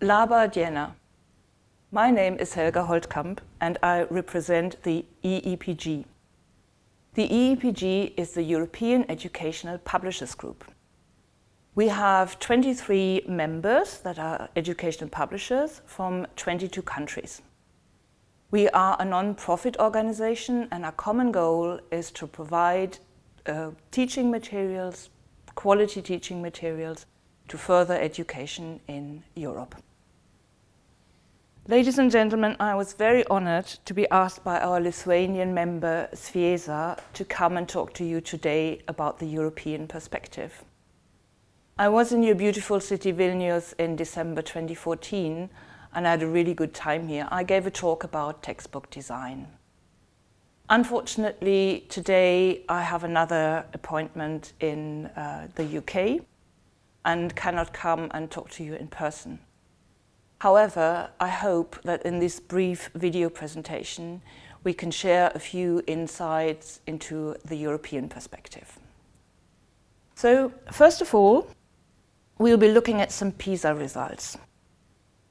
Laba Diena. My name is Helga Holtkamp and I represent the EEPG. The EEPG is the European Educational Publishers Group. We have 23 members that are educational publishers from 22 countries. We are a non-profit organization and our common goal is to provide teaching materials, quality teaching materials to further education in Europe. Ladies and gentlemen, I was very honored to be asked by our Lithuanian member Sviesa to come and talk to you today about the European perspective. I was in your beautiful city Vilnius in December 2014 and I had a really good time here. I gave a talk about textbook design. Unfortunately, today I have another appointment in the UK and cannot come and talk to you in person. However, I hope that in this brief video presentation we can share a few insights into the European perspective. So, first of all, we'll be looking at some PISA results.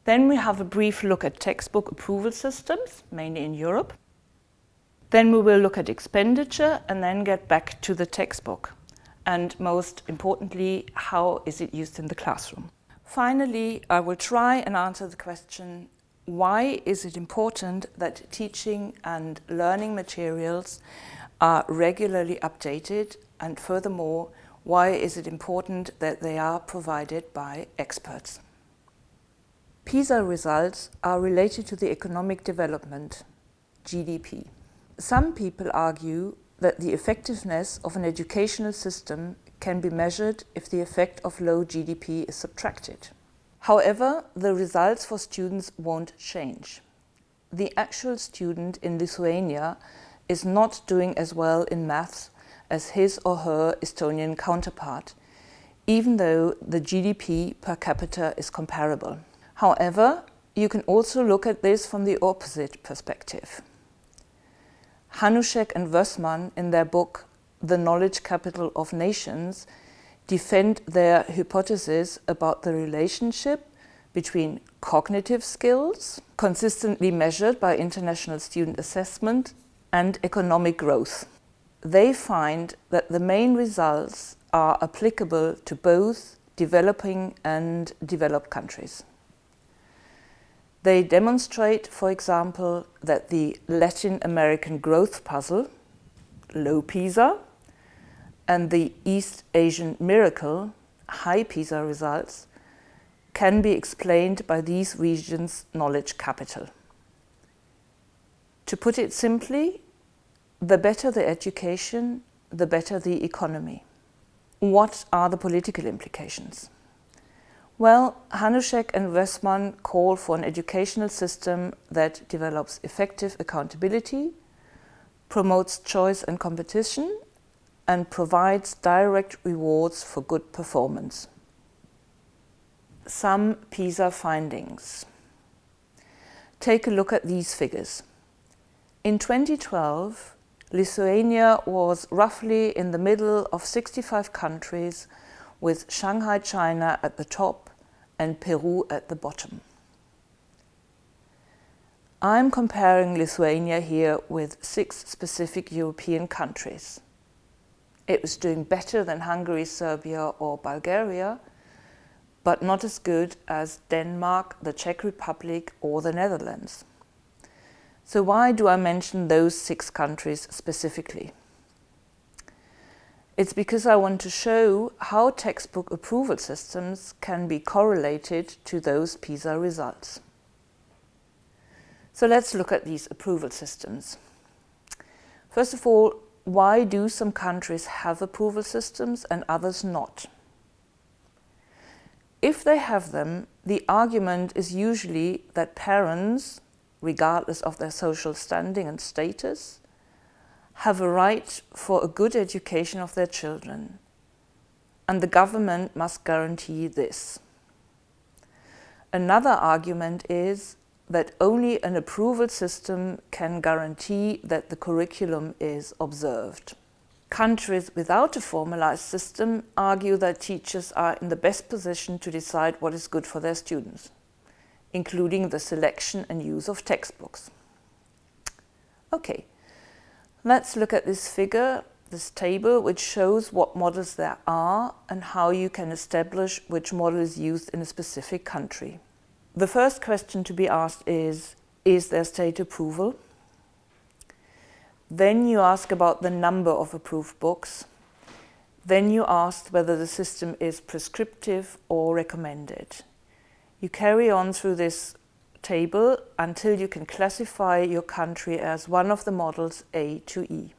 Then we have a brief look at textbook approval systems, mainly in Europe. Then we will look at expenditure and then get back to the textbook. And most importantly, how is it used in the classroom? Finally, I will try and answer the question, why is it important that teaching and learning materials are regularly updated? And furthermore, why is it important that they are provided by experts? PISA results are related to the economic development, GDP. Some people argue that the effectiveness of an educational system can be measured if the effect of low GDP is subtracted. However, the results for students won't change. The actual student in Lithuania is not doing as well in maths as his or her Estonian counterpart, even though the GDP per capita is comparable. However, you can also look at this from the opposite perspective. Hanušek and Wössmann, in their book The Knowledge Capital of Nations, defend their hypothesis about the relationship between cognitive skills, consistently measured by international student assessment, and economic growth. They find that the main results are applicable to both developing and developed countries. They demonstrate, for example, that the Latin American growth puzzle, low PISA, and the East Asian miracle, high PISA results, can be explained by these regions' knowledge capital. To put it simply, the better the education, the better the economy. What are the political implications? Well, Hanušek and Wössmann call for an educational system that develops effective accountability, promotes choice and competition, and provides direct rewards for good performance. Some PISA findings. Take a look at these figures. In 2012, Lithuania was roughly in the middle of 65 countries, with Shanghai, China at the top and Peru at the bottom. I'm comparing Lithuania here with 6 specific European countries. It was doing better than Hungary, Serbia or Bulgaria, but not as good as Denmark, the Czech Republic or the Netherlands. So why do I mention those 6 countries specifically? It's because I want to show how textbook approval systems can be correlated to those PISA results. So let's look at these approval systems. First of all, why do some countries have approval systems and others not? If they have them, the argument is usually that parents, regardless of their social standing and status, have a right for a good education of their children, and the government must guarantee this. Another argument is that only an approval system can guarantee that the curriculum is observed. Countries without a formalized system argue that teachers are in the best position to decide what is good for their students. including the selection and use of textbooks. Okay, let's look at this figure, this table, which shows what models there are and how you can establish which model is used in a specific country. The first question to be asked is there state approval? Then you ask about the number of approved books. Then you ask whether the system is prescriptive or recommended. You carry on through this table until you can classify your country as one of the models A to E.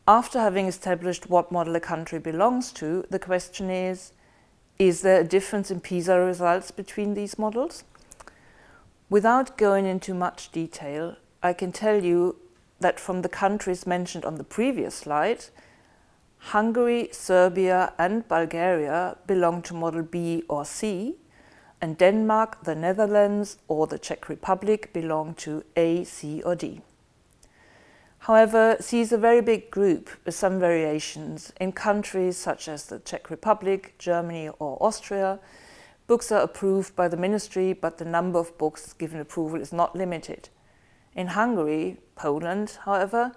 After having established what model a country belongs to, the question is there a difference in PISA results between these models? Without going into much detail, I can tell you that from the countries mentioned on the previous slide, Hungary, Serbia and Bulgaria belong to model B or C, and Denmark, the Netherlands or the Czech Republic belong to A, C or D. However, C is a very big group with some variations. In countries such as the Czech Republic, Germany or Austria, books are approved by the ministry, but the number of books given approval is not limited. In Hungary, Poland, however,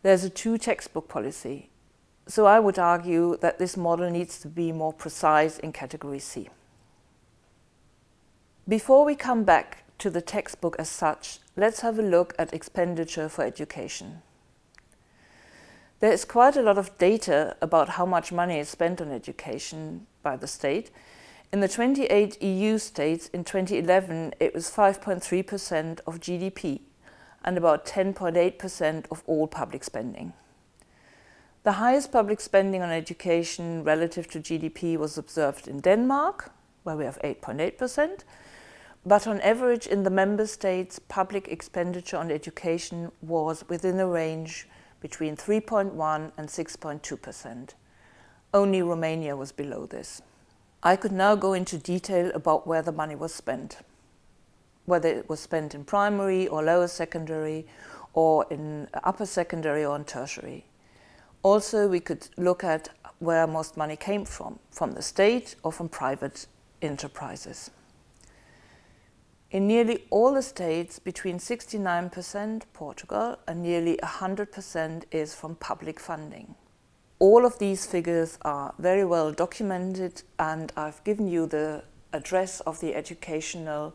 there's a 2 textbook policy. So I would argue that this model needs to be more precise in category C. Before we come back to the textbook as such, let's have a look at expenditure for education. There is quite a lot of data about how much money is spent on education by the state. In the 28 EU states in 2011, it was 5.3% of GDP and about 10.8% of all public spending. The highest public spending on education relative to GDP was observed in Denmark, where we have 8.8%, but on average in the member states, public expenditure on education was within a range between 3.1 and 6.2%. Only Romania was below this. I could now go into detail about where the money was spent, whether it was spent in primary or lower secondary, or in upper secondary or in tertiary. Also, we could look at where most money came from the state or from private enterprises. In nearly all the states, between 69%, Portugal, and nearly 100% is from public funding. All of these figures are very well documented, and I've given you the address of the educational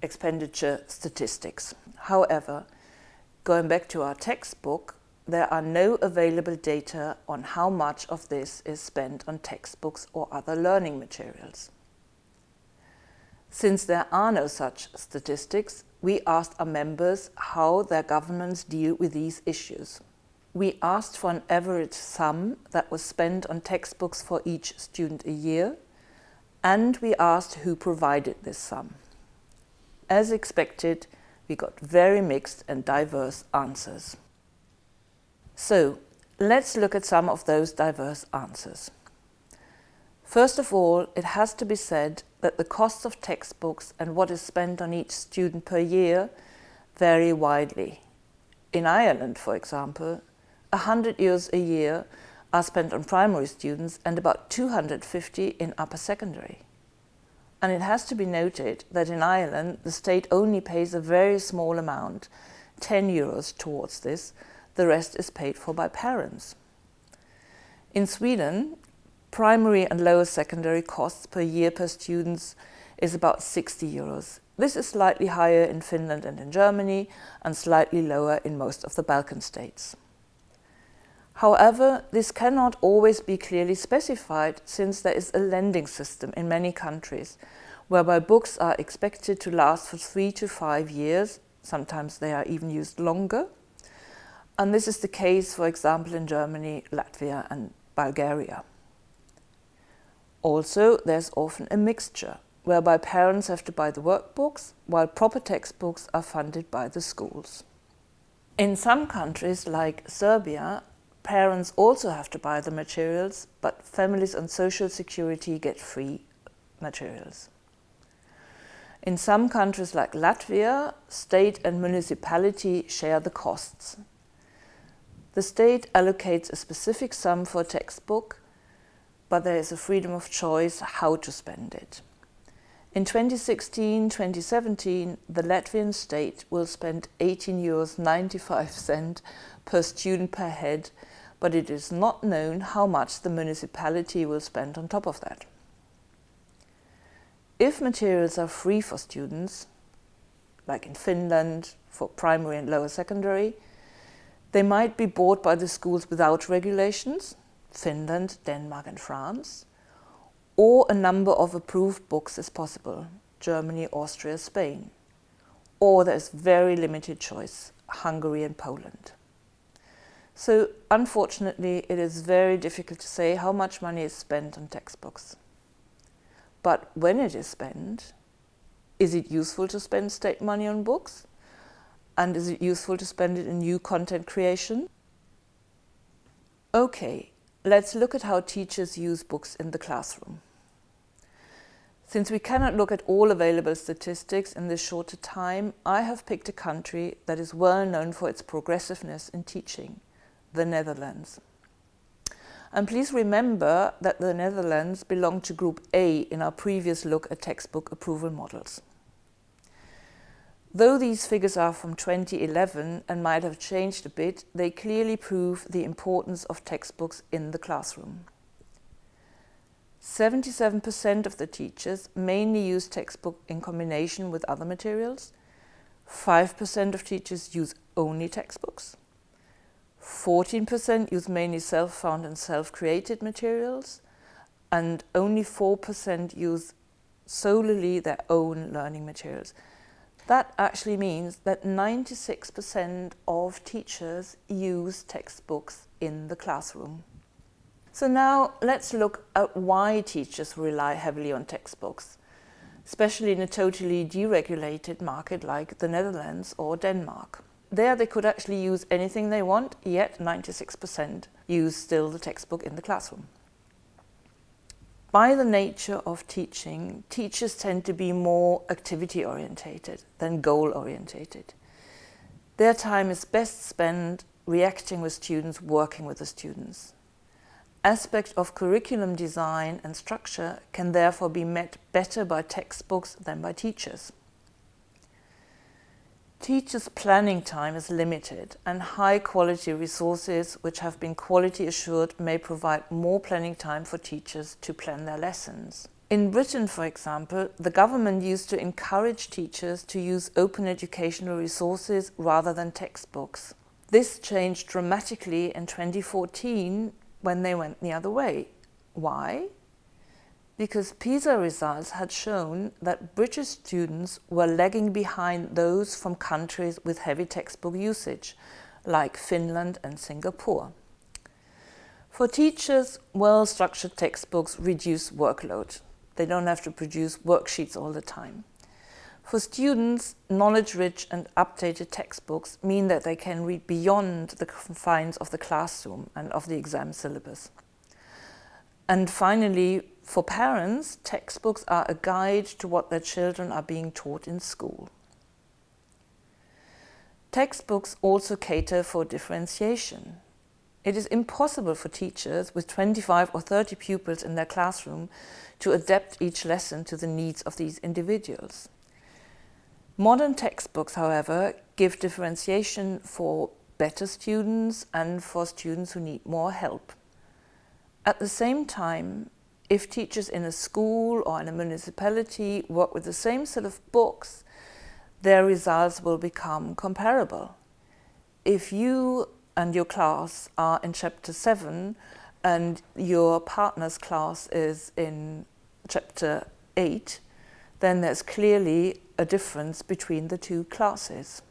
expenditure statistics. However, going back to our textbook, there are no available data on how much of this is spent on textbooks or other learning materials. Since there are no such statistics, we asked our members how their governments deal with these issues. We asked for an average sum that was spent on textbooks for each student a year, and we asked who provided this sum. As expected, we got very mixed and diverse answers. So, let's look at some of those diverse answers. First of all, it has to be said that the costs of textbooks and what is spent on each student per year vary widely. In Ireland, for example, 100 euros a year are spent on primary students and about 250 in upper secondary. And it has to be noted that in Ireland, the state only pays a very small amount, 10 euros towards this. The rest is paid for by parents. In Sweden, primary and lower secondary costs per year per student is about 60 euros. This is slightly higher in Finland and in Germany, and slightly lower in most of the Balkan states. However, this cannot always be clearly specified, since there is a lending system in many countries, whereby books are expected to last for 3 to 5 years, sometimes they are even used longer. And this is the case, for example, in Germany, Latvia and Bulgaria. Also, there's often a mixture, whereby parents have to buy the workbooks, while proper textbooks are funded by the schools. In some countries, like Serbia, parents also have to buy the materials, but families on social security get free materials. In some countries, like Latvia, state and municipality share the costs. The state allocates a specific sum for a textbook, but there is a freedom of choice how to spend it. In 2016-2017, the Latvian state will spend €18.95 per student per head, but it is not known how much the municipality will spend on top of that. If materials are free for students, like in Finland for primary and lower secondary, they might be bought by the schools without regulations, Finland, Denmark and France, or a number of approved books is possible, Germany, Austria, Spain. Or there's very limited choice, Hungary and Poland. So unfortunately, it is very difficult to say how much money is spent on textbooks. But when it is spent, is it useful to spend state money on books? And is it useful to spend it in new content creation? Okay, let's look at how teachers use books in the classroom. Since we cannot look at all available statistics in this shorter time, I have picked a country that is well known for its progressiveness in teaching, the Netherlands. And please remember that the Netherlands belong to Group A in our previous look at textbook approval models. Though these figures are from 2011 and might have changed a bit, they clearly prove the importance of textbooks in the classroom. 77% of the teachers mainly use textbook in combination with other materials. 5% of teachers use only textbooks. 14% use mainly self-found and self-created materials, and only 4% use solely their own learning materials. That actually means that 96% of teachers use textbooks in the classroom. So now let's look at why teachers rely heavily on textbooks, especially in a totally deregulated market like the Netherlands or Denmark. There they could actually use anything they want, yet 96% use still the textbook in the classroom. By the nature of teaching, teachers tend to be more activity-orientated than goal-orientated. Their time is best spent reacting with students, working with the students. Aspects of curriculum design and structure can therefore be met better by textbooks than by teachers. Teachers' planning time is limited, and high-quality resources which have been quality assured may provide more planning time for teachers to plan their lessons. In Britain, for example, the government used to encourage teachers to use open educational resources rather than textbooks. This changed dramatically in 2014 when they went the other way. Why? Because PISA results had shown that British students were lagging behind those from countries with heavy textbook usage, like Finland and Singapore. For teachers, well-structured textbooks reduce workload. They don't have to produce worksheets all the time. For students, knowledge-rich and updated textbooks mean that they can read beyond the confines of the classroom and of the exam syllabus. And finally, for parents, textbooks are a guide to what their children are being taught in school. Textbooks also cater for differentiation. It is impossible for teachers with 25 or 30 pupils in their classroom to adapt each lesson to the needs of these individuals. Modern textbooks, however, give differentiation for better students and for students who need more help. At the same time, if teachers in a school or in a municipality work with the same set of books, their results will become comparable. If you and your class are in chapter 7 and your partner's class is in chapter 8, then there's clearly a difference between the two classes.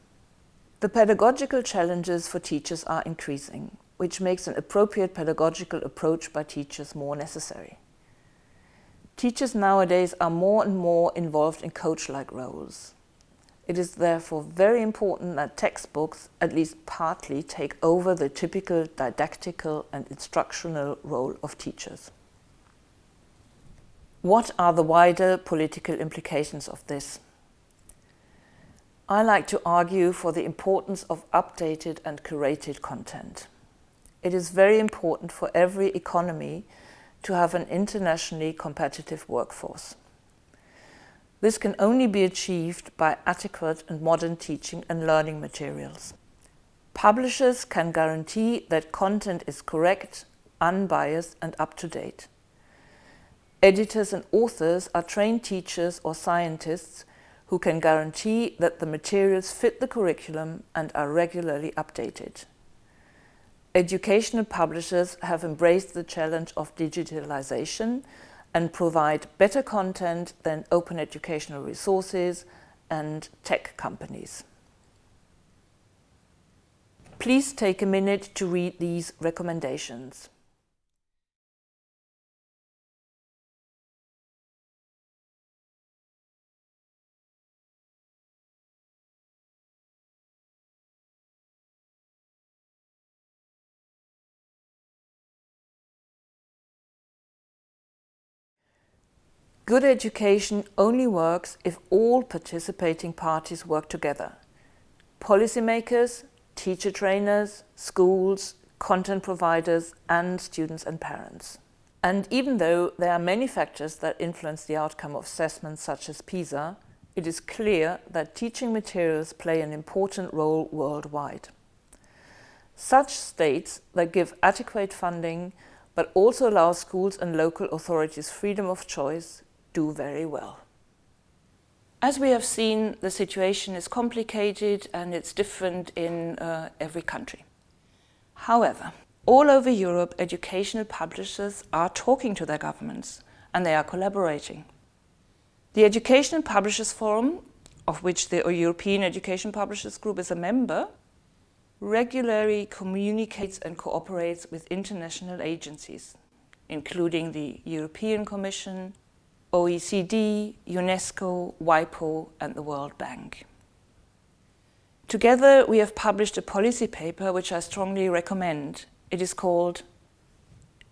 The pedagogical challenges for teachers are increasing, which makes an appropriate pedagogical approach by teachers more necessary. Teachers nowadays are more and more involved in coach-like roles. It is therefore very important that textbooks, at least partly, take over the typical didactical and instructional role of teachers. What are the wider political implications of this? I like to argue for the importance of updated and curated content. It is very important for every economy to have an internationally competitive workforce. This can only be achieved by adequate and modern teaching and learning materials. Publishers can guarantee that content is correct, unbiased, and up-to-date. Editors and authors are trained teachers or scientists who can guarantee that the materials fit the curriculum and are regularly updated. Educational publishers have embraced the challenge of digitalization and provide better content than open educational resources and tech companies. Please take a minute to read these recommendations. Good education only works if all participating parties work together. Policymakers, teacher trainers, schools, content providers, and students and parents. And even though there are many factors that influence the outcome of assessments such as PISA, it is clear that teaching materials play an important role worldwide. Such states that give adequate funding but also allow schools and local authorities freedom of choice do very well. As we have seen, the situation is complicated and it's different in every country. However, all over Europe, educational publishers are talking to their governments and they are collaborating. The Educational Publishers Forum, of which the European Education Publishers Group is a member, regularly communicates and cooperates with international agencies, including the European Commission, OECD, UNESCO, WIPO, and the World Bank. Together, we have published a policy paper which I strongly recommend. It is called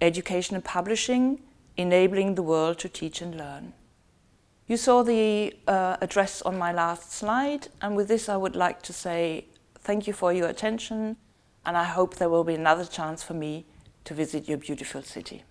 Educational Publishing, Enabling the World to Teach and Learn. You saw the address on my last slide, and with this I would like to say thank you for your attention, and I hope there will be another chance for me to visit your beautiful city.